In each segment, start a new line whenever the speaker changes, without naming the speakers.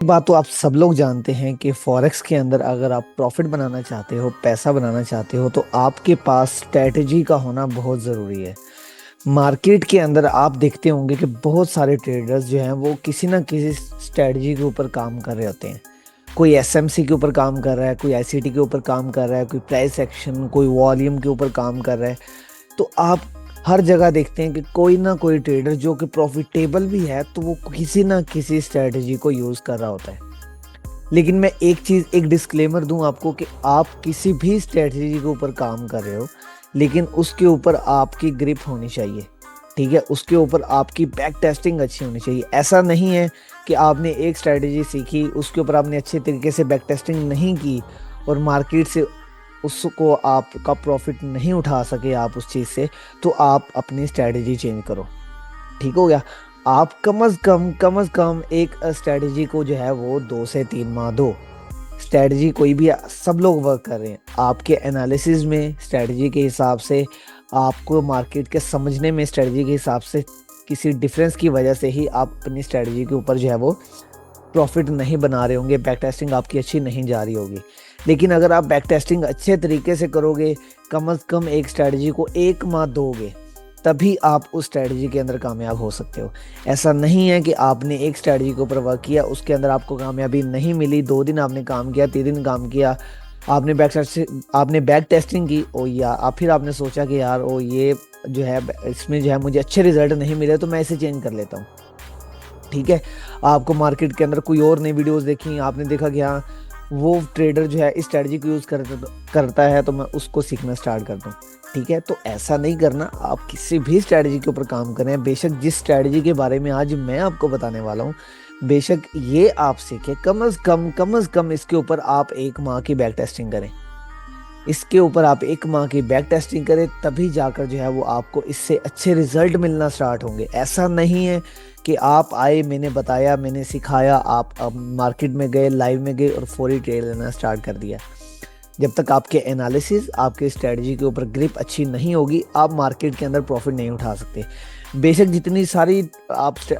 बात तो आप सब लोग जानते हैं कि फॉरेक्स के अंदर अगर आप प्रॉफिट बनाना चाहते हो, पैसा बनाना चाहते हो, तो आपके पास स्ट्रेटजी का होना बहुत ज़रूरी है। मार्केट के अंदर आप देखते होंगे कि बहुत सारे ट्रेडर्स जो हैं वो किसी ना किसी स्ट्रेटजी के ऊपर काम कर रहे होते हैं। कोई एसएमसी के ऊपर काम कर रहा है, कोई आईसीटी के ऊपर काम कर रहा है, कोई प्राइस एक्शन, कोई वॉल्यूम के ऊपर काम कर रहा है। तो आप हर जगह देखते हैं कि कोई ना कोई ट्रेडर जो कि प्रॉफिटेबल भी है तो वो किसी ना किसी स्ट्रेटजी को यूज़ कर रहा होता है। लेकिन मैं एक डिस्क्लेमर दूं आपको कि आप किसी भी स्ट्रेटजी के ऊपर काम कर रहे हो, लेकिन उसके ऊपर आपकी ग्रिप होनी चाहिए। ठीक है, उसके ऊपर आपकी बैक टेस्टिंग अच्छी होनी चाहिए। ऐसा नहीं है कि आपने एक स्ट्रेटजी सीखी, उसके ऊपर आपने अच्छे तरीके से बैक टेस्टिंग नहीं की और मार्केट से उसको आपका प्रॉफिट नहीं उठा सके आप उस चीज़ से, तो आप अपनी स्ट्रेटजी चेंज करो। ठीक हो गया। आप कम अज कम एक स्ट्रेटजी को जो है वो 2 से 3 माह दो। स्ट्रेटजी कोई भी, सब लोग वर्क कर रहे हैं आपके एनालिसिस में, स्ट्रेटजी के हिसाब से, आपको मार्केट के समझने में, स्ट्रेटजी के हिसाब से किसी डिफरेंस की वजह से ही आप अपनी स्ट्रेटजी के ऊपर जो है वो प्रॉफिट नहीं बना रहे होंगे, बैक टेस्टिंग आपकी अच्छी नहीं जा रही होगी। लेकिन अगर आप बैक टेस्टिंग अच्छे तरीके से करोगे, कम अज़ कम एक स्ट्रेटजी को 1 माह दोगे, तभी आप उस स्ट्रेटजी के अंदर कामयाब हो सकते हो। ऐसा नहीं है कि आपने एक स्ट्रेटजी के ऊपर वर्क किया, उसके अंदर आपको कामयाबी नहीं मिली, 2 दिन आपने काम किया, 3 दिन काम किया, आपने बैक टेस्टिंग की, ओ या आप फिर आपने सोचा कि यार ओ ये जो है इसमें जो है मुझे अच्छे रिजल्ट नहीं मिले तो मैं इसे चेंज कर लेता हूँ। ठीक है, आपको मार्केट के अंदर कोई और नई वीडियोस देखी, आपने देखा कि हाँ वो ट्रेडर जो है इस स्ट्रेटजी को यूज़ करता है तो मैं उसको सीखना स्टार्ट कर दूँ। ठीक है, तो ऐसा नहीं करना। आप किसी भी स्ट्रेटजी के ऊपर काम करें, बेशक जिस स्ट्रेटजी के बारे में आज मैं आपको बताने वाला हूँ, बेशक ये आप सीखें, कम अज़ कम इसके ऊपर आप 1 माह की बैक टेस्टिंग करें। इसके ऊपर आप 1 माह की बैक टेस्टिंग करें, तभी जाकर जो है वो आपको इससे अच्छे रिजल्ट मिलना स्टार्ट होंगे। ऐसा नहीं है कि आप आए, मैंने बताया, मैंने सिखाया, आप अब मार्केट में गए, लाइव में गए और फौरी ट्रेड लेना स्टार्ट कर दिया। जब तक आपके एनालिसिस, आपके स्ट्रेटजी के ऊपर ग्रिप अच्छी नहीं होगी, आप मार्केट के अंदर प्रॉफिट नहीं उठा सकते।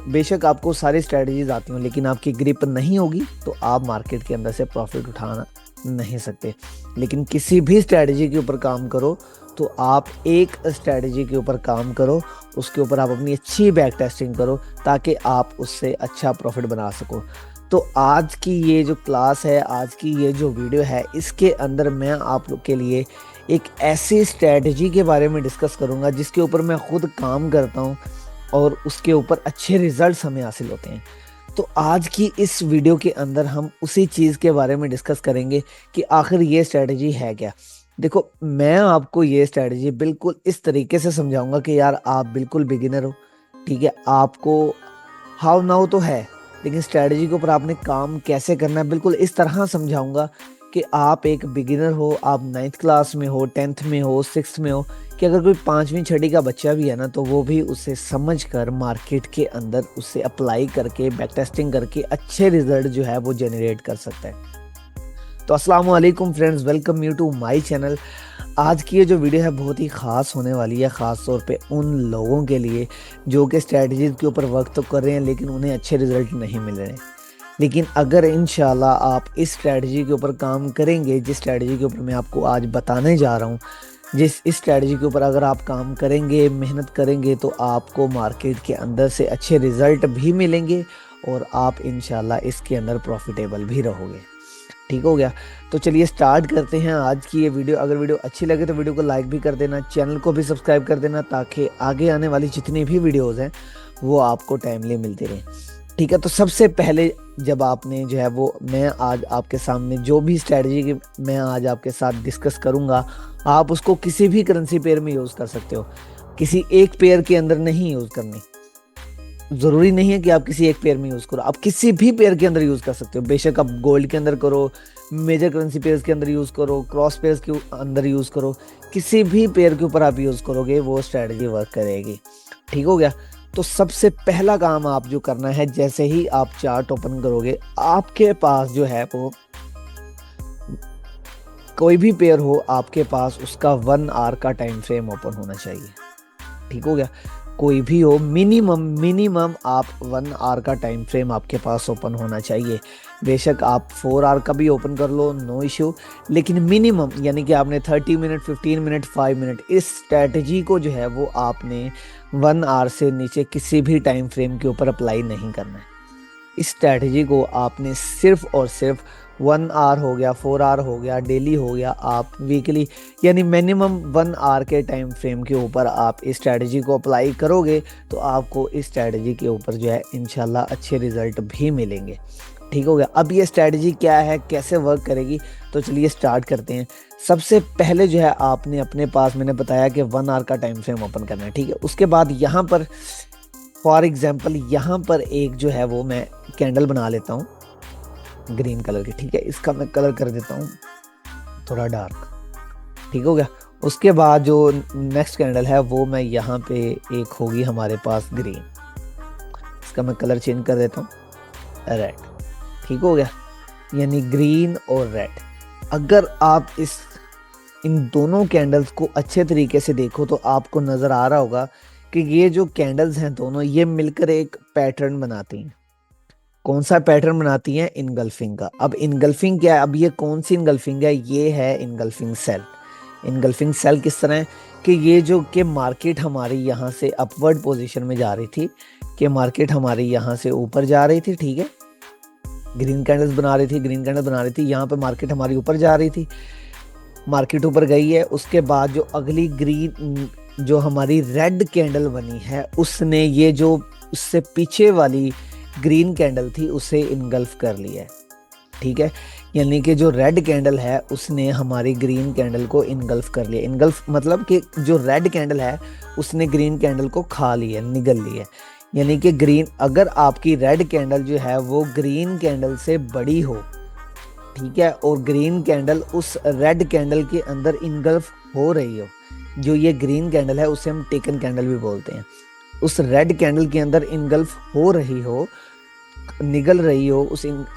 बेशक आपको सारी स्ट्रेटजीज आती हों, लेकिन आपकी ग्रिप नहीं होगी तो आप मार्केट के अंदर से प्रॉफिट उठाना नहीं सकते। लेकिन किसी भी स्ट्रेटजी के ऊपर काम करो तो आप एक स्ट्रेटजी के ऊपर काम करो, उसके ऊपर आप अपनी अच्छी बैक टेस्टिंग करो ताकि आप उससे अच्छा प्रॉफिट बना सको। तो आज की ये जो क्लास है, आज की ये जो वीडियो है, इसके अंदर मैं आप लोग के लिए एक ऐसी स्ट्रेटजी के बारे में डिस्कस करूंगा जिसके ऊपर मैं खुद काम करता हूं और उसके ऊपर अच्छे रिजल्ट्स हमें हासिल होते हैं। तो आज की इस वीडियो के अंदर हम उसी चीज़ के बारे में डिस्कस करेंगे कि आखिर ये स्ट्रेटजी है क्या। देखो, मैं आपको ये स्ट्रेटजी बिल्कुल इस तरीके से समझाऊंगा कि यार आप बिल्कुल बिगिनर हो। ठीक है, आपको हाउ नाउ तो है, लेकिन स्ट्रेटजी के ऊपर आपने काम कैसे करना है बिल्कुल इस तरह समझाऊंगा कि आप एक बिगिनर हो, आप 9th क्लास में हो, 10th में हो, 6th में हो, कि अगर कोई 5वीं 6वीं का बच्चा भी है ना तो वो भी उसे समझ कर मार्केट के अंदर उसे अप्लाई करके, बैक टेस्टिंग करके अच्छे रिजल्ट जो है वो जनरेट कर सकता है। तो अस्सलाम वालेकुम friends, welcome you to my channel. आज की ये जो वीडियो है बहुत ही ख़ास होने वाली है, ख़ास तौर पे उन लोगों के लिए जो कि स्ट्रेटजीज के ऊपर वर्क तो कर रहे हैं लेकिन उन्हें अच्छे रिजल्ट नहीं मिल रहे। लेकिन अगर इंशाल्लाह आप इस स्ट्रेटजी के ऊपर काम करेंगे, जिस स्ट्रेटजी के ऊपर मैं आपको आज बताने जा रहा हूँ, इस स्ट्रेटजी के ऊपर अगर आप काम करेंगे, मेहनत करेंगे, तो आपको मार्केट के अंदर से अच्छे रिजल्ट भी मिलेंगे और आप इंशाल्लाह इसके अंदर प्रॉफिटेबल भी रहोगे। ठीक हो गया। तो चलिए स्टार्ट करते हैं आज की ये वीडियो। अगर वीडियो अच्छी लगे तो वीडियो को लाइक भी कर देना, चैनल को भी सब्सक्राइब कर देना ताकि आगे आने वाली जितनी भी वीडियोस हैं वो आपको टाइमली मिलती रहें। ठीक है, तो सबसे पहले जब आपने जो है वो, मैं आज आपके सामने जो भी स्ट्रेटजी मैं आज आपके साथ डिस्कस करूंगा, आप उसको किसी भी करेंसी पेयर में यूज़ कर सकते हो। किसी एक पेयर के अंदर नहीं यूज़ करनी, ज़रूरी नहीं है कि आप किसी एक पेयर में यूज़ करो, आप किसी भी पेयर के अंदर यूज़ कर सकते हो। बेशक आप गोल्ड के अंदर करो, मेजर करेंसी पेयर्स के अंदर यूज़ करो, क्रॉस पेयर्स के अंदर यूज़ करो, किसी भी पेयर के ऊपर आप यूज़ करोगे वो स्ट्रेटजी वर्क करेगी। ठीक हो गया। तो सबसे पहला काम आप जो करना है, जैसे ही आप चार्ट ओपन करोगे, आपके पास जो है वो कोई भी पेयर हो, आपके पास उसका 1 आवर का टाइम फ्रेम ओपन होना चाहिए। ठीक हो गया। कोई भी हो, मिनिमम आप 1 आवर का टाइम फ्रेम आपके पास ओपन होना चाहिए। बेशक आप 4 आवर का भी ओपन कर लो, नो इश्यू, लेकिन मिनिमम यानी कि आपने 30 मिनट, 15 मिनट, 5 मिनट, इस स्ट्रैटेजी को जो है वो आपने 1 आवर से नीचे किसी भी टाइम फ्रेम के ऊपर अप्लाई नहीं करना है। इस स्ट्रैटेजी को आपने सिर्फ और सिर्फ 1 आवर हो गया, 4 आवर हो गया, डेली हो गया, आप वीकली यानी मिनिमम 1 आवर के टाइम फ्रेम के ऊपर आप इस स्ट्रैटेजी को अप्लाई करोगे तो आपको इस स्ट्रैटेजी के ऊपर जो है इंशाल्लाह अच्छे रिजल्ट भी मिलेंगे। ठीक हो गया। अब ये स्ट्रैटेजी क्या है, कैसे वर्क करेगी, तो चलिए स्टार्ट करते हैं। सबसे पहले जो है आपने अपने पास, मैंने बताया कि 1 आवर का टाइम फ्रेम ओपन करना है। ठीक है, उसके बाद यहाँ पर फॉर एग्जाम्पल यहाँ पर एक जो है वो मैं कैंडल बना लेता हूँ ग्रीन कलर की। ठीक है, इसका मैं कलर कर देता हूँ थोड़ा डार्क। ठीक हो गया। उसके बाद जो नेक्स्ट कैंडल है वो मैं यहाँ पे एक होगी हमारे पास ग्रीन, इसका मैं कलर चेंज कर देता हूँ रेड। ठीक हो गया, यानी ग्रीन और रेड। अगर आप इन दोनों कैंडल्स को अच्छे तरीके से देखो तो आपको नज़र आ रहा होगा कि ये जो कैंडल्स हैं दोनों, ये मिलकर एक पैटर्न बनाती हैं। कौन सा पैटर्न बनाती हैं? इनगल्फिंग का। अब इनगल्फिंग क्या है? अब ये कौन सी इनगल्फिंग है? ये है इनगल्फिंग सेल। इनगल्फिंग सेल किस तरह है कि ये जो कि मार्केट हमारी यहाँ से अपवर्ड पोजीशन में जा रही थी, कि मार्केट हमारी यहाँ से ऊपर जा रही थी। ठीक है, ग्रीन कैंडल्स बना रही थी, ग्रीन कैंडल बना रही थी, यहाँ पे मार्केट हमारी ऊपर जा रही थी, मार्केट ऊपर गई है। उसके बाद जो अगली ग्रीन जो हमारी रेड कैंडल बनी है, उसने ये जो उससे पीछे वाली ग्रीन कैंडल थी उसे इनगल्फ कर लिया है। ठीक है, यानी कि जो रेड कैंडल है उसने हमारी ग्रीन कैंडल को इनगल्फ कर लिया। इनगल्फ मतलब कि जो रेड कैंडल है उसने ग्रीन कैंडल को खा लिया, निगल लिया। यानी कि ग्रीन, अगर आपकी रेड कैंडल जो है वो ग्रीन कैंडल से बड़ी हो, ठीक है, और ग्रीन कैंडल उस रेड कैंडल के अंदर इनगल्फ हो रही हो, जो ये ग्रीन कैंडल है उसे हम टेकन कैंडल भी बोलते हैं, उस रेड कैंडल के अंदर इनगल्फ हो रही हो, निगल रही हो,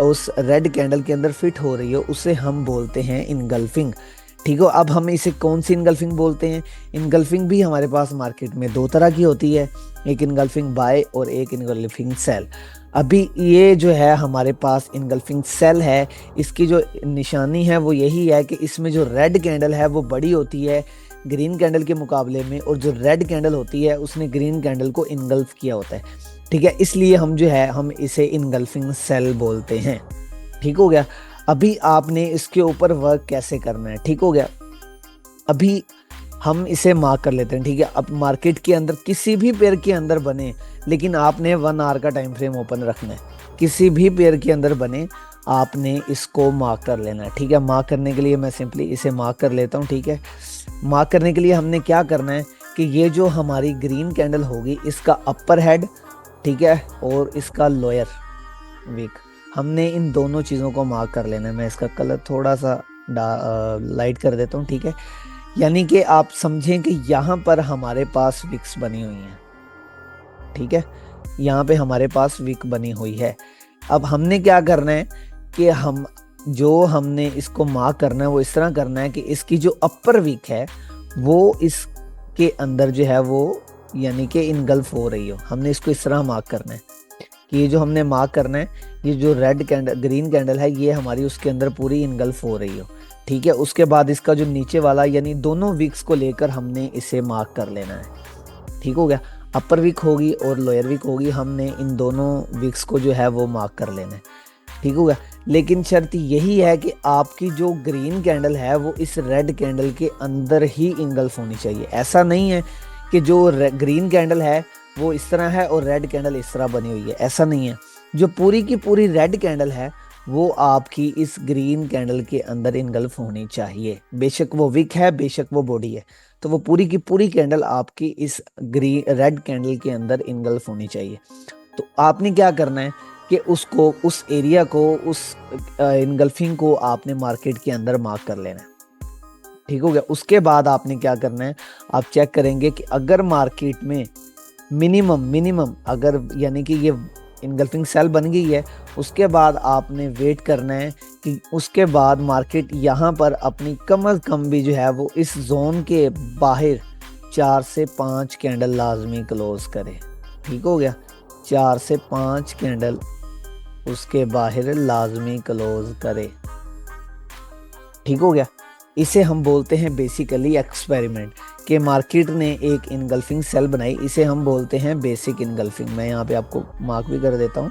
उस रेड कैंडल के अंदर फिट हो रही हो, उसे हम बोलते हैं इनगल्फिंग। ठीक हो, अब हम इसे कौन सी इनगल्फिंग बोलते हैं? इनगल्फिंग भी हमारे पास मार्केट में 2 तरह की होती है, एक इनगल्फिंग बाय और एक इनगल्फिंग सेल। अभी ये जो है हमारे पास इनगल्फिंग सेल है, इसकी जो निशानी है वो यही है कि इसमें जो रेड कैंडल है वो बड़ी होती है ग्रीन कैंडल के मुकाबले में, और जो रेड कैंडल होती है उसने ग्रीन कैंडल को इनगल्फ किया होता है। ठीक है, इसलिए हम जो है हम इसे इनगल्फिंग सेल बोलते हैं। ठीक हो गया। अभी आपने इसके ऊपर वर्क कैसे करना है? ठीक हो गया, अभी हम इसे मार्क कर लेते हैं। ठीक है, अब मार्केट के अंदर किसी भी पेयर के अंदर बने, लेकिन आपने 1 आवर का टाइम फ्रेम ओपन रखना है। किसी भी पेयर के अंदर बने आपने इसको मार्क कर लेना है। ठीक है, मार्क करने के लिए मैं सिंपली इसे मार्क कर लेता हूँ। ठीक है, मार्क करने के लिए हमने क्या करना है कि ये जो हमारी ग्रीन कैंडल होगी इसका अपर हेड, ठीक है, और इसका लोअर विक, हमने इन दोनों चीज़ों को मार्क कर लेना है। मैं इसका कलर थोड़ा सा लाइट कर देता हूँ। ठीक है, यानी कि आप समझें कि यहाँ पर हमारे पास विक्स बनी हुई हैं। ठीक है, यहाँ पे हमारे पास विक बनी हुई है। अब हमने क्या करना है कि हमने इसको मार्क करना है वो इस तरह करना है कि इसकी जो अपर विक है वो इसके अंदर जो है वो यानी कि इनगल्फ हो रही हो। हमने इसको इस तरह मार्क करना है कि ये जो हमने मार्क करना है, ये जो रेड कैंडल ग्रीन कैंडल है ये हमारी उसके अंदर पूरी इनगल्फ हो रही हो। ठीक है, उसके बाद इसका जो नीचे वाला यानी दोनों विक्स को लेकर हमने इसे मार्क कर लेना है। ठीक हो गया, अपर विक होगी और लोअर विक होगी, हमने इन दोनों विक्स को जो है वो मार्क कर लेना है। ठीक होगा, लेकिन शर्त यही है कि आपकी जो ग्रीन कैंडल है वो इस रेड कैंडल के अंदर ही इनगल्फ होनी चाहिए। ऐसा नहीं है कि जो ग्रीन कैंडल है वो इस तरह है और रेड कैंडल इस तरह बनी हुई है, ऐसा नहीं है। जो पूरी की पूरी रेड कैंडल है वो आपकी इस ग्रीन कैंडल के अंदर इनगल्फ होनी चाहिए। बेशक वो विक है, बेशक वो बॉडी है, तो वो पूरी की पूरी कैंडल आपकी इस रेड कैंडल के अंदर इनगल्फ होनी चाहिए। तो आपने क्या करना है कि उसको, उस एरिया को, उस इनगल्फिंग को आपने मार्केट के अंदर मार्क कर लेना है। ठीक हो गया, उसके बाद आपने क्या करना है, आप चेक करेंगे कि अगर मार्केट में मिनिमम अगर यानी कि ये इनगल्फिंग सेल बन गई है, उसके बाद आपने वेट करना है कि उसके बाद मार्केट यहाँ पर अपनी कम अज़ कम भी जो है वो इस जोन के बाहर 4 से 5 कैंडल लाजमी क्लोज करे। ठीक हो गया, 4 से 5 कैंडल उसके बाहर लाजमी क्लोज करे। ठीक हो गया। इसे हम बोलते हैं बेसिकली एक्सपेरिमेंट, कि मार्केट ने एक इनगल्फिंग सेल बनाई, इसे हम बोलते हैं बेसिक इनगल्फिंग। मैं यहाँ पे आपको मार्क भी कर देता हूँ,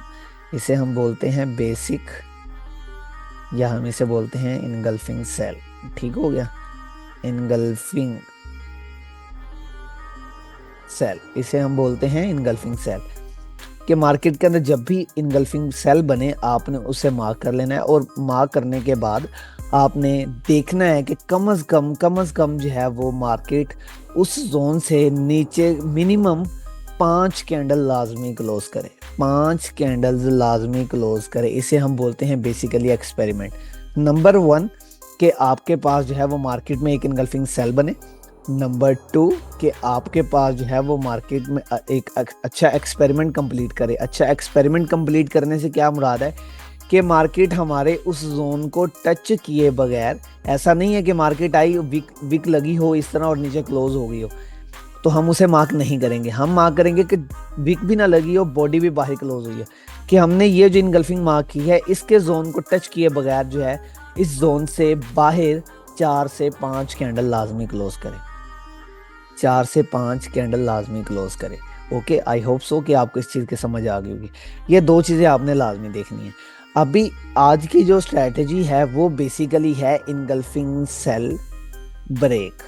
इसे हम बोलते हैं बेसिक, या हम इसे बोलते हैं इनगल्फिंग सेल। ठीक हो गया, इनगल्फिंग सेल, इसे हम बोलते हैं इनगल्फिंग सेल। कि मार्केट के अंदर जब भी इनगल्फिंग सेल बने आपने उसे मार्क कर लेना है, और मार्क करने के बाद आपने देखना है कि कम से कम जो है वो मार्केट उस जोन से नीचे मिनिमम 5 कैंडल लाजमी क्लोज करे, 5 कैंडल्स लाजमी क्लोज करे। इसे हम बोलते हैं बेसिकली एक्सपेरिमेंट। नंबर 1 कि आपके पास जो है वो मार्केट में एक इनगल्फिंग सेल बने। नंबर 2 कि आपके पास जो है वो मार्केट में एक अच्छा एक्सपेरिमेंट कंप्लीट करे। अच्छा एक्सपेरिमेंट कंप्लीट करने से क्या मुराद है कि मार्केट हमारे उस जोन को टच किए बगैर, ऐसा नहीं है कि मार्केट आई विक लगी हो इस तरह और नीचे क्लोज हो गई हो तो हम उसे मार्क नहीं करेंगे। हम मार्क करेंगे कि विक भी ना लगी हो, बॉडी भी बाहर क्लोज हुई है, कि हमने ये जो इनगल्फिंग मार्क की है इसके जोन को टच किए बगैर जो है इस जोन से बाहर 4 से 5 कैंडल लाजमी क्लोज करें, 4 से 5 कैंडल लाजमी क्लोज करें। ओके, आई होप सो कि आपको इस चीज़ की समझ आ गई होगी। ये 2 चीज़ें आपने लाजमी देखनी है। अभी आज की जो स्ट्रैटेजी है वो बेसिकली है इनगल्फिंग सेल ब्रेक।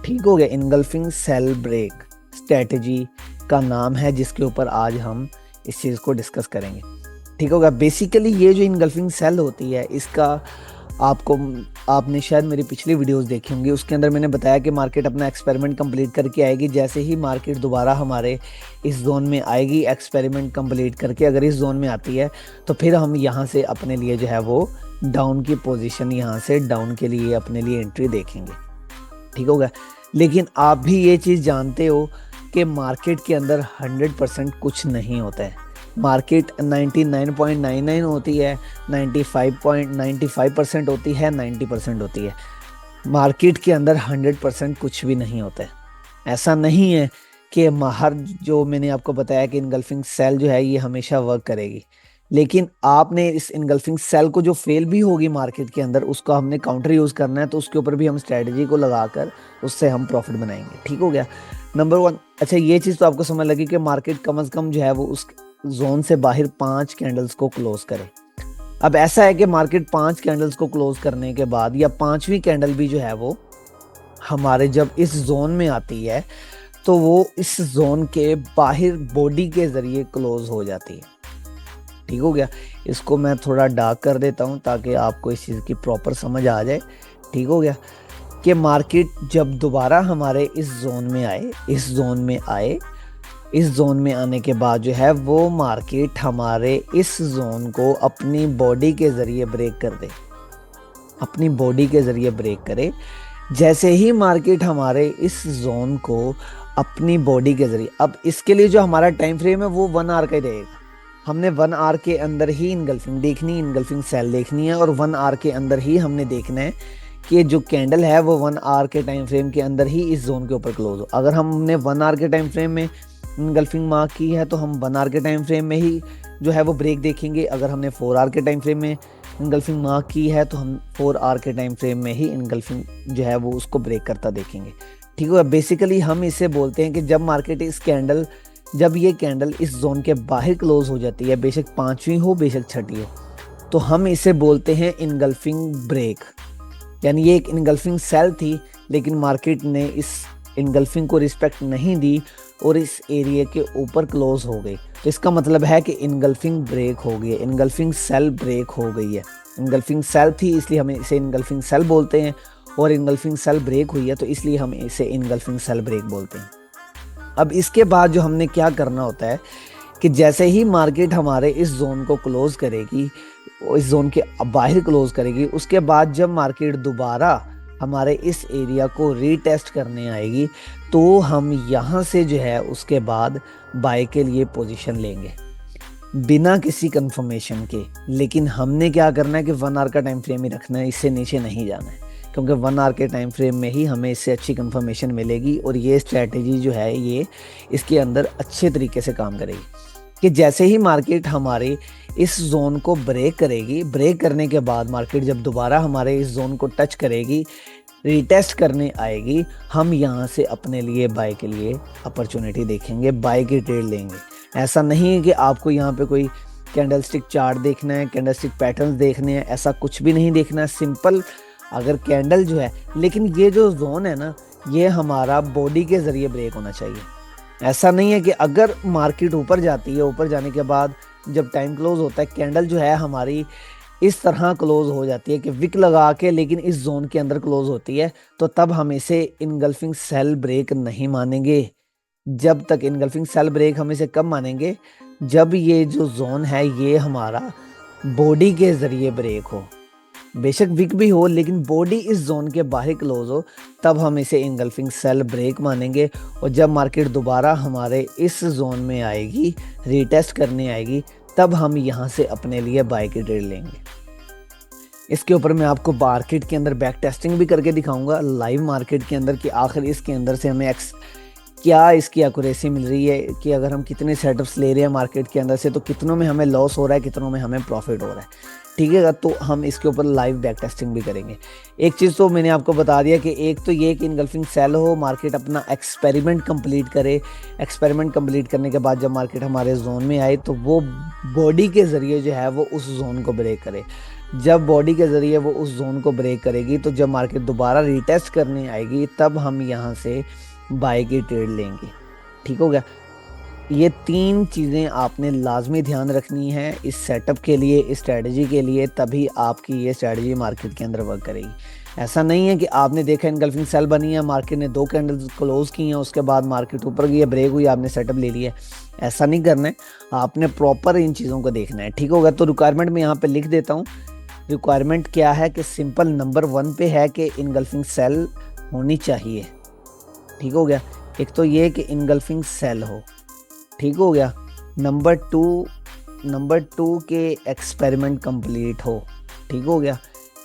ठीक हो गया, इनगल्फिंग सेल ब्रेक स्ट्रैटेजी का नाम है जिसके ऊपर आज हम इस चीज़ को डिस्कस करेंगे। ठीक होगा। बेसिकली ये जो इनगल्फिंग सेल होती है इसका आपने शायद मेरी पिछली वीडियोस देखी होंगी, उसके अंदर मैंने बताया कि मार्केट अपना एक्सपेरिमेंट कंप्लीट करके आएगी। जैसे ही मार्केट दोबारा हमारे इस जोन में आएगी एक्सपेरिमेंट कंप्लीट करके, अगर इस जोन में आती है तो फिर हम यहाँ से अपने लिए जो है वो डाउन की पोजीशन, यहाँ से डाउन के लिए अपने लिए एंट्री देखेंगे। ठीक होगा। लेकिन आप भी ये चीज़ जानते हो कि मार्केट के अंदर 100% कुछ नहीं होता है। मार्केट 99.99 होती है, 95.95% होती है, 90% होती है। मार्केट के अंदर 100% कुछ भी नहीं होता है। ऐसा नहीं है कि हर जो मैंने आपको बताया कि इनगल्फिंग सेल जो है ये हमेशा वर्क करेगी, लेकिन आपने इस इनगल्फिंग सेल को जो फेल भी होगी मार्केट के अंदर उसका हमने काउंटर यूज़ करना है, तो उसके ऊपर भी हम स्ट्रेटजी को लगाकर उससे हम प्रॉफिट बनाएंगे। ठीक हो गया। नंबर 1, अच्छा ये चीज़ तो आपको समझ लगी कि मार्केट कम से कम जो है वो उस जोन से बाहर 5 कैंडल्स को क्लोज करे। अब ऐसा है कि मार्केट 5 कैंडल्स को क्लोज करने के बाद या 5वीं कैंडल भी जो है वो हमारे जब इस जोन में आती है तो वो इस जोन के बाहर बॉडी के ज़रिए क्लोज हो जाती है। ठीक हो गया। इसको मैं थोड़ा डार्क कर देता हूँ ताकि आपको इस चीज़ की प्रॉपर समझ आ जाए। ठीक हो गया कि मार्केट जब दोबारा हमारे इस जोन में आए, इस जोन में आने के बाद जो है वो मार्केट हमारे इस जोन को अपनी बॉडी के ज़रिए ब्रेक कर दे, अपनी बॉडी के ज़रिए ब्रेक करे। जैसे ही मार्केट हमारे इस जोन को अपनी बॉडी के ज़रिए, अब इसके लिए जो हमारा टाइम फ्रेम है वो 1 आवर का ही रहेगा। हमने 1 आवर के अंदर ही इनगल्फिंग देखनी, इनगल्फिंग सेल देखनी है, और 1 आवर के अंदर ही हमने देखना है कि जो कैंडल है वो 1 आवर के टाइम फ्रेम के अंदर ही इस जोन के ऊपर क्लोज हो। अगर हमने 1 आवर के टाइम फ्रेम में इनगल्फिंग मार्क की है तो हम 1 आवर के टाइम फ्रेम में ही जो है वो ब्रेक देखेंगे। अगर हमने 4 आवर के टाइम फ्रेम में इनगल्फिंग मार्क की है तो हम 4 आवर के टाइम फ्रेम में ही इनगल्फिंग जो है वो उसको ब्रेक करता देखेंगे। ठीक है। बेसिकली हम इसे बोलते हैं कि जब मार्केट जब ये कैंडल इस जोन के बाहर क्लोज हो जाती है, बेशक 5वीं हो बेशक 6ठी हो, तो हम इसे बोलते हैं इनगल्फिंग ब्रेक। यानी ये एक इनगल्फिंग सेल थी लेकिन मार्केट ने इस इनगल्फिंग को रिस्पेक्ट नहीं दी और इस एरिया के ऊपर क्लोज हो गई, तो इसका मतलब है कि इनगल्फिंग ब्रेक हो गई है, इनगल्फिंग सेल ब्रेक हो गई है। इनगल्फिंग सेल थी इसलिए हम इसे इनगल्फिंग सेल बोलते हैं, और इनगल्फिंग सेल ब्रेक हुई है तो इसलिए हम इसे इनगल्फिंग सेल ब्रेक बोलते हैं। अब इसके बाद जो हमने क्या करना होता है कि जैसे ही मार्केट हमारे इस जोन को क्लोज करेगी, इस जोन के बाहर क्लोज करेगी, उसके बाद जब मार्केट दोबारा हमारे इस एरिया को रीटेस्ट करने आएगी तो हम यहाँ से जो है उसके बाद बाय के लिए पोजीशन लेंगे बिना किसी कंफर्मेशन के। लेकिन हमने क्या करना है कि 1 आवर का टाइम फ्रेम ही रखना है, इससे नीचे नहीं जाना है, क्योंकि 1 आवर के टाइम फ्रेम में ही हमें इससे अच्छी कंफर्मेशन मिलेगी और ये स्ट्रैटेजी जो है ये इसके अंदर अच्छे तरीके से काम करेगी। कि जैसे ही मार्केट हमारे इस जोन को ब्रेक करेगी, ब्रेक करने के बाद मार्केट जब दोबारा हमारे इस जोन को टच करेगी, रीटेस्ट करने आएगी, हम यहाँ से अपने लिए बाय के लिए अपॉर्चुनिटी देखेंगे, बाय की ट्रेड लेंगे। ऐसा नहीं है कि आपको यहाँ पे कोई कैंडलस्टिक चार्ट देखना है, कैंडलस्टिक पैटर्न्स देखने हैं, ऐसा कुछ भी नहीं देखना है। सिंपल अगर कैंडल जो है, लेकिन ये जो जोन है ना, ये हमारा बॉडी के ज़रिए ब्रेक होना चाहिए। ऐसा नहीं है कि अगर मार्केट ऊपर जाती है, ऊपर जाने के बाद जब टाइम क्लोज होता है, कैंडल जो है हमारी इस तरह क्लोज हो जाती है कि विक लगा के, लेकिन इस जोन के अंदर क्लोज होती है, तो तब हम इसे इनगल्फिंग सेल ब्रेक नहीं मानेंगे। जब तक इनगल्फिंग सेल ब्रेक हम इसे कब मानेंगे, जब ये जो जोन है ये हमारा बॉडी के ज़रिए ब्रेक हो, बेशक विक भी हो लेकिन बॉडी इस जोन के बाहर क्लोज हो, तब हम इसे इनगल्फिंग सेल ब्रेक मानेंगे। और जब मार्केट दोबारा हमारे इस जोन में आएगी, रीटेस्ट करने आएगी, तब हम यहाँ से अपने लिए बाय की ट्रेड लेंगे। इसके ऊपर मैं आपको मार्केट के अंदर बैक टेस्टिंग भी करके दिखाऊंगा लाइव मार्केट के अंदर कि आखिर इसके अंदर से हमें क्या इसकी एक्यूरेसी मिल रही है, कि अगर हम कितने सेटअप्स ले रहे हैं मार्केट के अंदर से, तो कितनों में हमें लॉस हो रहा है, कितनों में हमें प्रॉफिट हो रहा है। ठीक है, तो हम इसके ऊपर लाइव बैक टेस्टिंग भी करेंगे। एक चीज़ तो मैंने आपको बता दिया कि एक तो ये कि इनगल्फिंग सेल हो, मार्केट अपना एक्सपेरिमेंट कंप्लीट करे, एक्सपेरिमेंट कंप्लीट करने के बाद जब मार्केट हमारे जोन में आए तो वो बॉडी के ज़रिए जो है वो उस जोन को ब्रेक करे। जब बॉडी के ज़रिए वो उस जोन को ब्रेक करेगी, तो जब मार्केट दोबारा रीटेस्ट करने आएगी, तब हम यहाँ से बाय की ट्रेड लेंगे। ठीक हो गया। ये 3 चीज़ें आपने लाजमी ध्यान रखनी है इस सेटअप के लिए, इस स्ट्रेटजी के लिए, तभी आपकी ये स्ट्रेटजी मार्केट के अंदर वर्क करेगी। ऐसा नहीं है कि आपने देखा इनगल्फिंग सेल बनी है, मार्केट ने 2 कैंडल्स क्लोज की हैं, उसके बाद मार्केट ऊपर गई है, ब्रेक हुई, आपने सेटअप ले लिया। ऐसा नहीं करना है, आपने प्रॉपर इन चीज़ों को देखना है। ठीक होगा। तो रिक्वायरमेंट मैं यहाँ पर लिख देता हूँ। रिक्वायरमेंट क्या है कि सिंपल नंबर 1 पे है कि इनगल्फिंग सेल होनी चाहिए। ठीक हो गया। एक तो ये कि इनगल्फिंग सेल हो। ठीक हो गया। नंबर टू के एक्सपेरिमेंट कंप्लीट हो। ठीक हो गया।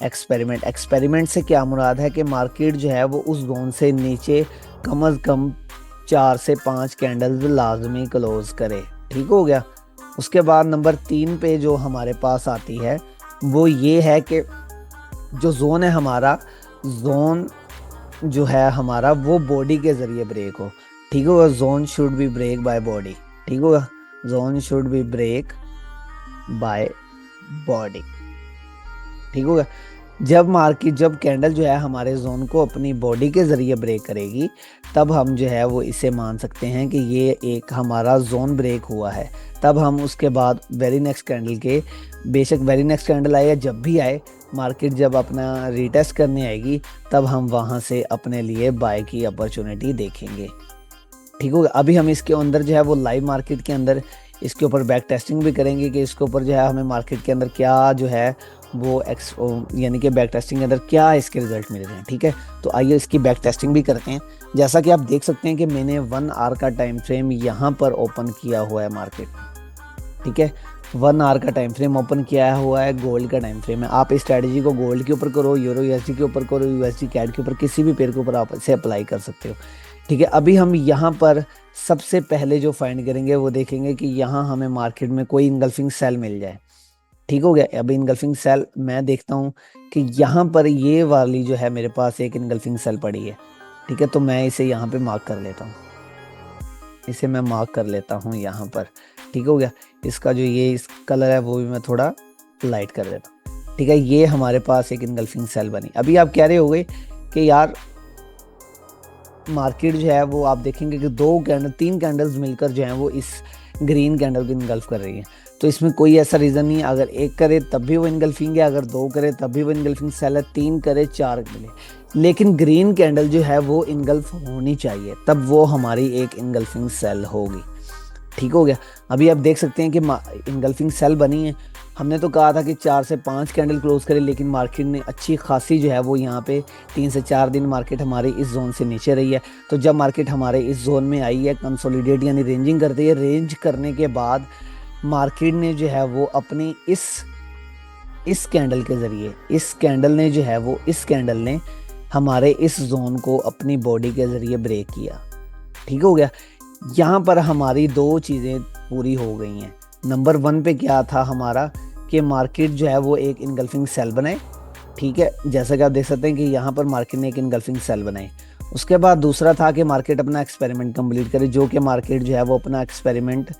एक्सपेरिमेंट से क्या मुराद है कि मार्केट जो है वो उस जोन से नीचे कम अज़ कम 4 से 5 कैंडल्स लाजमी क्लोज करे। ठीक हो गया। उसके बाद नंबर 3 पे जो हमारे पास आती है वो ये है कि जो जोन है हमारा, जोन जो है हमारा वो बॉडी के ज़रिए ब्रेक हो। ठीक होगा। Zone should be break by body. ठीक होगा। Zone should be break by body. ठीक होगा। जब कैंडल जो है हमारे जोन को अपनी बॉडी के ज़रिए ब्रेक करेगी, तब हम जो है वो इसे मान सकते हैं कि ये एक हमारा जोन ब्रेक हुआ है। तब हम उसके बाद वेरी नेक्स्ट कैंडल के, बेशक वेरी नेक्स्ट कैंडल आए या जब भी आए, मार्केट जब अपना रीटेस्ट करने आएगी, तब हम वहाँ से अपने लिए बाय की अपॉर्चुनिटी देखेंगे। ठीक होगा। अभी हम इसके अंदर जो है वो लाइव मार्केट के अंदर इसके ऊपर बैक टेस्टिंग भी करेंगे कि इसके ऊपर जो है हमें मार्केट के अंदर क्या जो है वो यानी कि बैक टेस्टिंग के अंदर क्या इसके रिजल्ट मिल रहे हैं। ठीक है। तो आइए इसकी बैक टेस्टिंग भी करते हैं। जैसा कि आप देख सकते हैं कि मैंने 1 आवर का टाइम फ्रेम यहाँ पर ओपन किया हुआ है मार्केट। ठीक है। 1 आवर का टाइम फ्रेम ओपन किया हुआ है, गोल्ड का टाइम फ्रेम है। आप इस स्ट्रेटजी को गोल्ड के ऊपर करो, यूरो यूएसडी के ऊपर करो, यूएसडी कैड के ऊपर, किसी भी पेयर के ऊपर आप इसे अप्लाई कर सकते हो। ठीक है। अभी हम यहाँ पर सबसे पहले जो फाइंड करेंगे वो देखेंगे कि यहाँ हमें मार्केट में कोई इनगल्फिंग सेल मिल जाए। ठीक हो गया। अभी इनगल्फिंग सेल मैं देखता हूँ कि यहाँ पर ये वाली जो है मेरे पास एक इनगल्फिंग सेल पड़ी है। ठीक है। तो मैं इसे यहाँ पे मार्क कर लेता हूँ, इसे मैं मार्क कर लेता हूँ यहाँ पर। ठीक हो गया। इसका जो ये इस कलर है वो भी मैं थोड़ा लाइट कर देता हूँ। ठीक है। ये हमारे पास एक इनगल्फिंग सेल बनी। अभी आप कह रहे होंगे कि यार मार्केट जो है वो आप देखेंगे कि 3 कैंडल्स मिलकर जो है वो इस ग्रीन कैंडल को इनगल्फ कर रही है। तो इसमें कोई ऐसा रीज़न नहीं है। अगर 1 करे तब भी वो इनगल्फिंग है, अगर 2 करे तब भी वो इनगल्फिंग सेल है, 3 करे 4 मिले, लेकिन ग्रीन कैंडल जो है वो इनगल्फ होनी चाहिए, तब वो हमारी एक इनगल्फिंग सेल होगी। ठीक हो गया। अभी आप देख सकते हैं कि इनगल्फिंग सेल बनी है। हमने तो कहा था कि 4 से 5 कैंडल क्लोज करे, लेकिन मार्केट ने अच्छी खासी जो है वो यहाँ पे 3 से 4 दिन मार्केट हमारी इस जोन से नीचे रही है। तो जब मार्केट हमारे इस जोन में आई है, कंसोलिडेट यानी रेंजिंग करती है, रेंज करने के बाद मार्केट ने जो है वो अपनी इस कैंडल के ज़रिए, इस कैंडल ने हमारे इस जोन को अपनी बॉडी के ज़रिए ब्रेक किया। ठीक हो गया। यहाँ पर हमारी 2 चीज़ें पूरी हो गई हैं। नंबर 1 पे क्या था हमारा कि मार्केट जो है वो एक इनगल्फिंग सेल बनाए, ठीक है, जैसा कि आप देख सकते हैं कि यहाँ पर मार्केट ने एक इनगल्फिंग सेल बनाई। उसके बाद दूसरा था कि मार्केट अपना एक्सपेरिमेंट कंप्लीट करे, जो कि मार्केट जो है वो अपना एक्सपेरिमेंट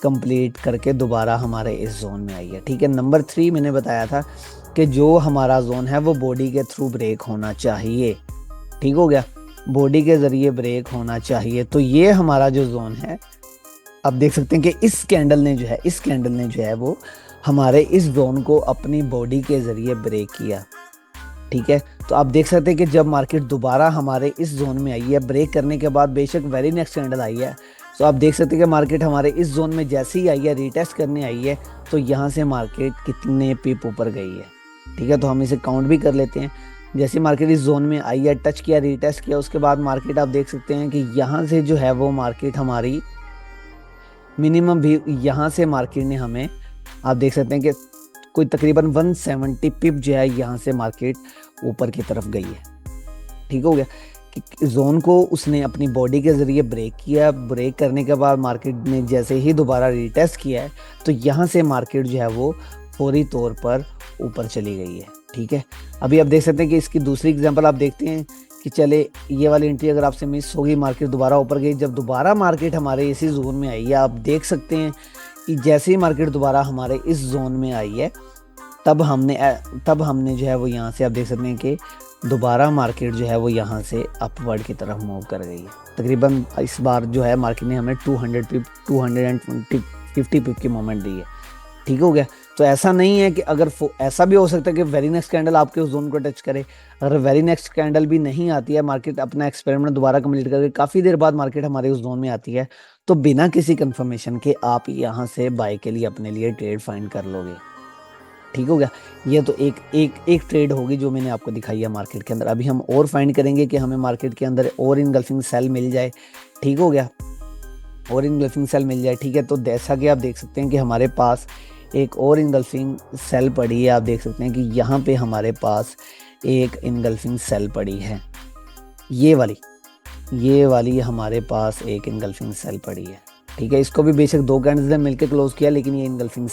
कंप्लीट करके दोबारा हमारे इस जोन में आई है, ठीक है। नंबर 3 मैंने बताया था कि जो हमारा जोन है वो बॉडी के थ्रू ब्रेक होना चाहिए, ठीक हो गया, बॉडी के ज़रिए ब्रेक होना चाहिए। तो ये हमारा जो जोन है, आप देख सकते हैं कि इस कैंडल ने जो है वो हमारे इस जोन को अपनी बॉडी के ज़रिए ब्रेक किया, ठीक है। तो आप देख सकते हैं कि जब मार्केट दोबारा हमारे इस जोन में आई है, ब्रेक करने के बाद बेशक वेरी नेक्स्ट कैंडल आई है, तो आप देख सकते हैं कि मार्केट हमारे इस जोन में जैसे ही आई है, रीटेस्ट करने आई है, तो यहाँ से मार्केट कितने पिप ऊपर गई है, ठीक है। तो हम इसे काउंट भी कर लेते हैं। जैसे मार्केट इस जोन में आई है, टच किया, रीटेस्ट किया, उसके बाद मार्केट आप देख सकते हैं कि यहाँ से जो है वो मार्केट हमारी मिनिमम भी, यहाँ से मार्केट ने हमें, आप देख सकते हैं कि कोई तकरीबन 170 पिप जो है यहाँ से मार्केट ऊपर की तरफ गई है, ठीक हो गया। कि जोन को उसने अपनी बॉडी के ज़रिए ब्रेक किया, ब्रेक करने के बाद मार्केट ने जैसे ही दोबारा रीटेस्ट किया है, तो यहाँ से मार्केट जो है वो फौरी तौर पर ऊपर चली गई है, ठीक है। अभी आप देख सकते हैं कि इसकी दूसरी एग्जांपल आप देखते हैं कि चले ये वाली एंट्री अगर आपसे मिस होगी, मार्केट दोबारा ऊपर गई, जब दोबारा मार्केट हमारे इसी जोन में आई है, आप देख सकते हैं कि जैसे ही मार्केट दोबारा हमारे इस जोन में आई है, तब हमने जो है वो यहाँ से आप देख सकते हैं कि दोबारा मार्केट जो है वो यहाँ से अपवर्ड की तरफ मूव कर गई है। तकरीबन इस बार जो है मार्केट ने हमें 250 पिप की मोमेंट दी है, ठीक हो गया। तो ऐसा नहीं है कि अगर ऐसा भी हो सकता है कि वेरी नेक्स्ट कैंडल आपके उस जोन को टच करे, अगर वेरी नेक्स्ट कैंडल भी नहीं आती है, मार्केट अपना एक्सपेरिमेंट दोबारा कंप्लीट करके काफ़ी देर बाद मार्केट हमारे उस जोन में आती है, तो बिना किसी कंफर्मेशन के आप यहाँ से बाय के लिए अपने लिए ट्रेड फाइंड कर लोगे, ठीक हो गया। ये तो एक ट्रेड होगी जो मैंने आपको दिखाई है मार्केट के अंदर। अभी हम और फाइंड करेंगे कि हमें मार्केट के अंदर और इनगल्फिंग सेल मिल जाए, ठीक हो गया, और इनगल्फिंग सेल मिल जाए, ठीक है। तो जैसा कि आप देख सकते हैं कि हमारे पास एक और इनगल्फिंग सेल पड़ी है, आप देख सकते हैं कि यहाँ पे हमारे पास एक इनगल्फिंग सेल पड़ी है, ये वाली हमारे पास एक इनगल्फिंग सेल पड़ी है, ठीक है। इसको भी बेशक 2 कैंडल्स ने मिलकर क्लोज किया, लेकिन ये इनगल्फिंग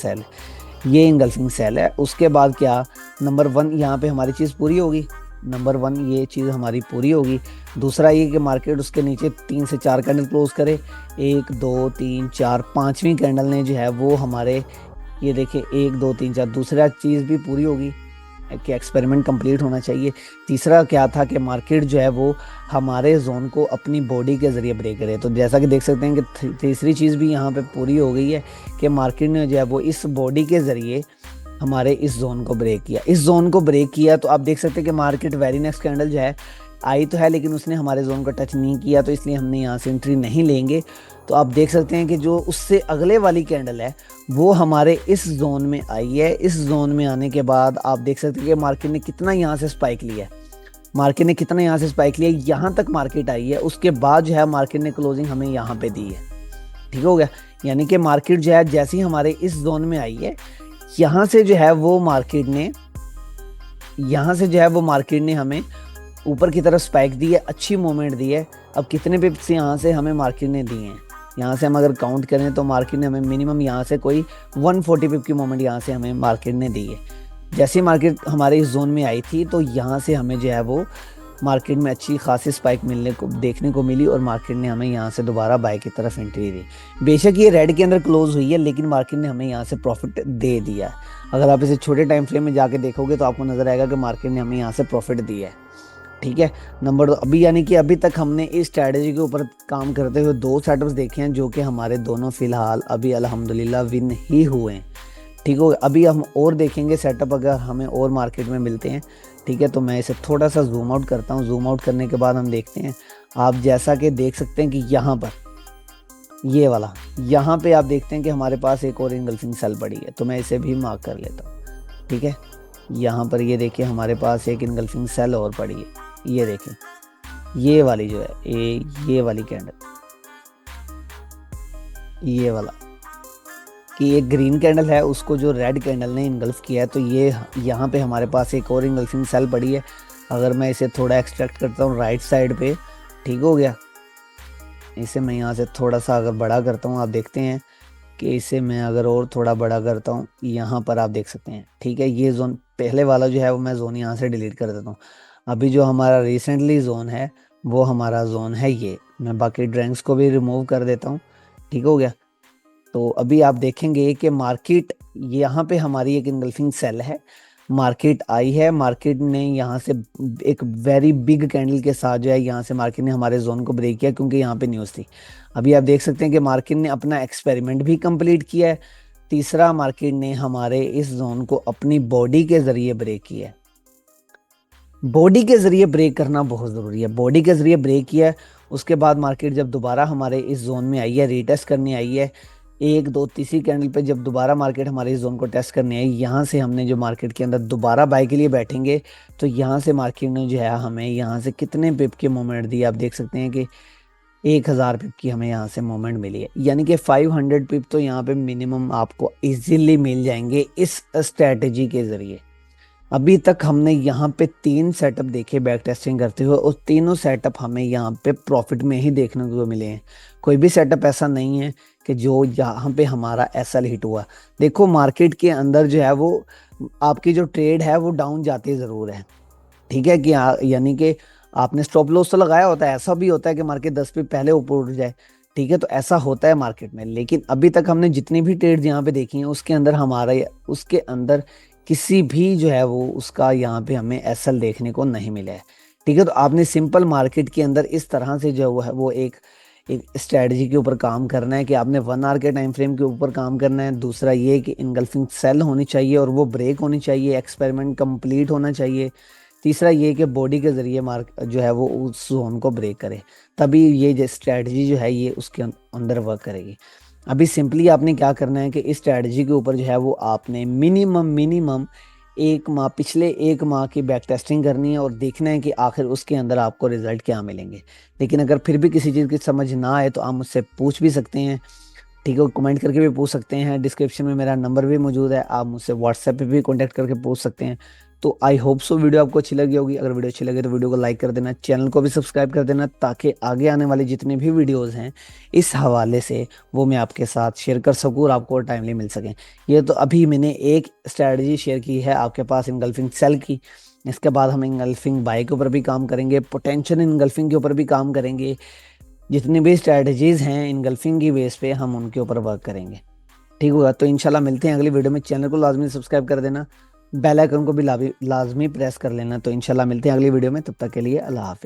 सेल है। उसके बाद क्या, नंबर 1 यहाँ पे हमारी चीज़ पूरी होगी, नंबर 1 ये चीज़ हमारी पूरी होगी। दूसरा ये कि मार्केट उसके नीचे 3 से 4 कैंडल क्लोज करे, 1 2 3 4, 5वीं कैंडल ने जो है वो हमारे, ये देखिए 1 2 3 4, दूसरा चीज़ भी पूरी होगी कि एक्सपेरिमेंट कंप्लीट होना चाहिए। तीसरा क्या था कि मार्केट जो है वो हमारे जोन को अपनी बॉडी के ज़रिए ब्रेक करे। तो जैसा कि देख सकते हैं कि तीसरी चीज़ भी यहाँ पे पूरी हो गई है कि मार्केट ने जो है वो इस बॉडी के ज़रिए हमारे इस जोन को ब्रेक किया। इस जोन को ब्रेक किया तो आप देख सकते हैं कि मार्केट वेरी नेक्स्ट कैंडल जो है आई तो है, लेकिन उसने हमारे जोन को टच नहीं किया, तो इसलिए हमने यहाँ से एंट्री नहीं लेंगे। तो आप देख सकते हैं कि जो उससे अगले वाली कैंडल है वो हमारे इस जोन में आई है। इस जोन में आने के बाद आप देख सकते हैं कि मार्केट ने कितना यहाँ से स्पाइक लिया है, यहाँ तक मार्केट आई है। उसके बाद जो है मार्केट ने क्लोजिंग हमें यहाँ पे दी है, ठीक हो गया। यानी कि मार्केट जो है जैसे ही हमारे इस जोन में आई है, यहाँ से जो है वो मार्केट ने हमें ऊपर की तरफ स्पाइक दी है, अच्छी मूवमेंट दी है। अब कितने पिप्स यहाँ से हमें मार्केट ने दिए हैं, यहाँ से हम अगर काउंट करें तो मार्केट ने हमें मिनिमम यहाँ से कोई 140 पिप की मूवमेंट यहाँ से हमें मार्केट ने दी है। जैसे ही मार्केट हमारे इस जोन में आई थी तो यहाँ से हमें जो है वो मार्केट में अच्छी खासी स्पाइक देखने को मिली, और मार्केट ने हमें यहाँ से दोबारा बाय की तरफ एंट्री दी। बेशक ये रेड के अंदर क्लोज हुई है, लेकिन मार्केट ने हमें यहाँ से प्रॉफिट दे दिया है। अगर आप इसे छोटे टाइम फ्रेम में जाके देखोगे तो आपको नजर आएगा कि मार्केट ने हमें यहाँ से प्रॉफिट दिया है, ठीक है। नंबर 2, अभी यानी कि अभी तक हमने इस स्ट्रैटेजी के ऊपर काम करते हुए 2 सेटअप्स देखे हैं, जो कि हमारे दोनों फिलहाल अभी अल्हम्दुलिल्लाह विन ही हुए हैं, ठीक हो। अभी हम और देखेंगे सेटअप अगर हमें और मार्केट में मिलते हैं, ठीक है। तो मैं इसे थोड़ा सा जूम आउट करता हूँ। जूम आउट करने के बाद हम देखते हैं, आप जैसा कि देख सकते हैं कि यहाँ पर ये वाला, यहाँ पे आप देखते हैं कि हमारे पास एक और इनगल्फिंग सेल पड़ी है, तो मैं इसे भी मार्क कर लेता हूँ, ठीक है। यहाँ पर ये देखिए हमारे पास एक इनगल्फिंग सेल और पड़ी है, ये देखें, ये वाली जो है ये वाली कैंडल, ये वाला कि एक ग्रीन कैंडल है, उसको जो रेड कैंडल ने इनगल्फ किया है। तो ये यहाँ पे हमारे पास एक और इनगल्फिंग सेल पड़ी है। अगर मैं इसे थोड़ा एक्सट्रैक्ट करता हूँ राइट साइड पे, ठीक हो गया, इसे मैं यहाँ से थोड़ा सा अगर बड़ा करता हूँ, आप देखते हैं कि इसे मैं अगर और थोड़ा बड़ा करता हूँ, यहाँ पर आप देख सकते हैं, ठीक है। ये जोन पहले वाला जो है वो मैं जोन यहाँ से डिलीट कर देता हूँ। अभी जो हमारा रिसेंटली जोन है वो हमारा जोन है ये। मैं बाकी ड्रैंक्स को भी रिमूव कर देता हूँ, ठीक हो गया। तो अभी आप देखेंगे कि मार्केट यहाँ पे हमारी एक इनगल्फिंग सेल है, मार्केट आई है, मार्केट ने यहाँ से एक वेरी बिग कैंडल के साथ जो है यहाँ से मार्केट ने हमारे जोन को ब्रेक किया, क्योंकि यहाँ पे न्यूज़ थी। अभी आप देख सकते हैं कि मार्केट ने अपना एक्सपेरिमेंट भी कंप्लीट किया है। तीसरा, मार्केट ने हमारे इस जोन को अपनी बॉडी के जरिए ब्रेक किया है। बॉडी के जरिए ब्रेक करना बहुत ज़रूरी है। बॉडी के जरिए ब्रेक किया है, उसके बाद मार्केट जब दोबारा हमारे इस जोन में आई है, रीटेस्ट करने आई है, एक दो तीसरी कैंडल पे जब दोबारा मार्केट हमारे इस जोन को टेस्ट करने आई, यहाँ से हमने जो मार्केट के अंदर दोबारा बाय के लिए बैठेंगे, तो यहाँ से मार्केट ने जो है हमें यहाँ से कितने पिप के मोमेंट दिए, आप देख सकते हैं कि 1000 पिप की हमें यहाँ से मोमेंट मिली है। यानी कि 500 पिप तो यहाँ पे मिनिमम आपको इजीली मिल जाएंगे इस स्ट्रैटेजी के जरिए। अभी तक हमने यहाँ पे 3 सेटअप देखे बैक टेस्टिंग करते हुए, और तीनों सेटअप हमें यहाँ पे प्रॉफिट में ही देखने को मिले हैं। कोई भी सेटअप ऐसा नहीं है कि जो यहाँ पे हमारा एसएल हिट हुआ। देखो मार्केट के अंदर जो है वो आपकी जो ट्रेड है वो डाउन जाती ज़रूर है, ठीक है कि यानी कि आपने स्टॉप लॉस तो लगाया होता है, ऐसा भी होता है कि मार्केट 10 पे पहले ऊपर उठ जाए, ठीक है, तो ऐसा होता है मार्केट में। लेकिन अभी तक हमने जितनी भी ट्रेड यहाँ पे देखी हैं उसके अंदर हमारा उसके अंदर किसी भी जो है वो उसका यहाँ पे हमें एसएल देखने को नहीं मिला है, ठीक है। तो आपने सिंपल मार्केट के अंदर इस तरह से जो है वो एक स्ट्रेटजी के ऊपर काम करना है कि आपने 1 आवर के टाइम फ्रेम के ऊपर काम करना है। दूसरा ये कि इनगल्फिंग सेल होनी चाहिए और वो ब्रेक होनी चाहिए, एक्सपेरिमेंट कंप्लीट होना चाहिए। तीसरा ये कि बॉडी के जरिए मार्क जो है वो उस जोन को ब्रेक करे, तभी ये स्ट्रेटजी जो है ये उसके अंदर वर्क करेगी। अभी सिंपली आपने क्या करना है कि इस स्ट्रेटजी के ऊपर जो है वो आपने मिनिमम पिछले 1 माह की बैक टेस्टिंग करनी है और देखना है कि आखिर उसके अंदर आपको रिजल्ट क्या मिलेंगे। लेकिन अगर फिर भी किसी चीज़ की समझ ना आए तो आप मुझसे पूछ भी सकते हैं, ठीक है, कमेंट करके भी पूछ सकते हैं। डिस्क्रिप्शन में मेरा नंबर भी मौजूद है, आप मुझसे व्हाट्सएप पे भी कॉन्टैक्ट करके पूछ सकते हैं। तो आई होप सो वीडियो आपको अच्छी लगी होगी। अगर वीडियो अच्छी लगे तो वीडियो को लाइक कर देना, चैनल को भी सब्सक्राइब कर देना, ताकि आगे आने वाले जितने भी वीडियोस हैं इस हवाले से वो मैं आपके साथ शेयर कर सकूँ और आपको टाइमली मिल सकें। ये तो अभी मैंने एक स्ट्रैटेजी शेयर की है आपके पास इनगल्फिंग सेल की। इसके बाद हम इनगल्फिंग बाय के ऊपर भी काम करेंगे, पोटेंशियल इनगल्फिंग के ऊपर भी काम करेंगे। जितनी भी स्ट्रैटेजीज हैं इनगल्फिंग की बेस पे हम उनके ऊपर वर्क करेंगे, ठीक होगा। तो इंशाल्लाह मिलते हैं अगली वीडियो में। चैनल को लाजमी सब्सक्राइब कर देना, बेल आइकन को भी लाजमी प्रेस कर लेना। तो इंशाल्लाह मिलते हैं अगली वीडियो में, तब तक के लिए अल्लाह हाफिज़।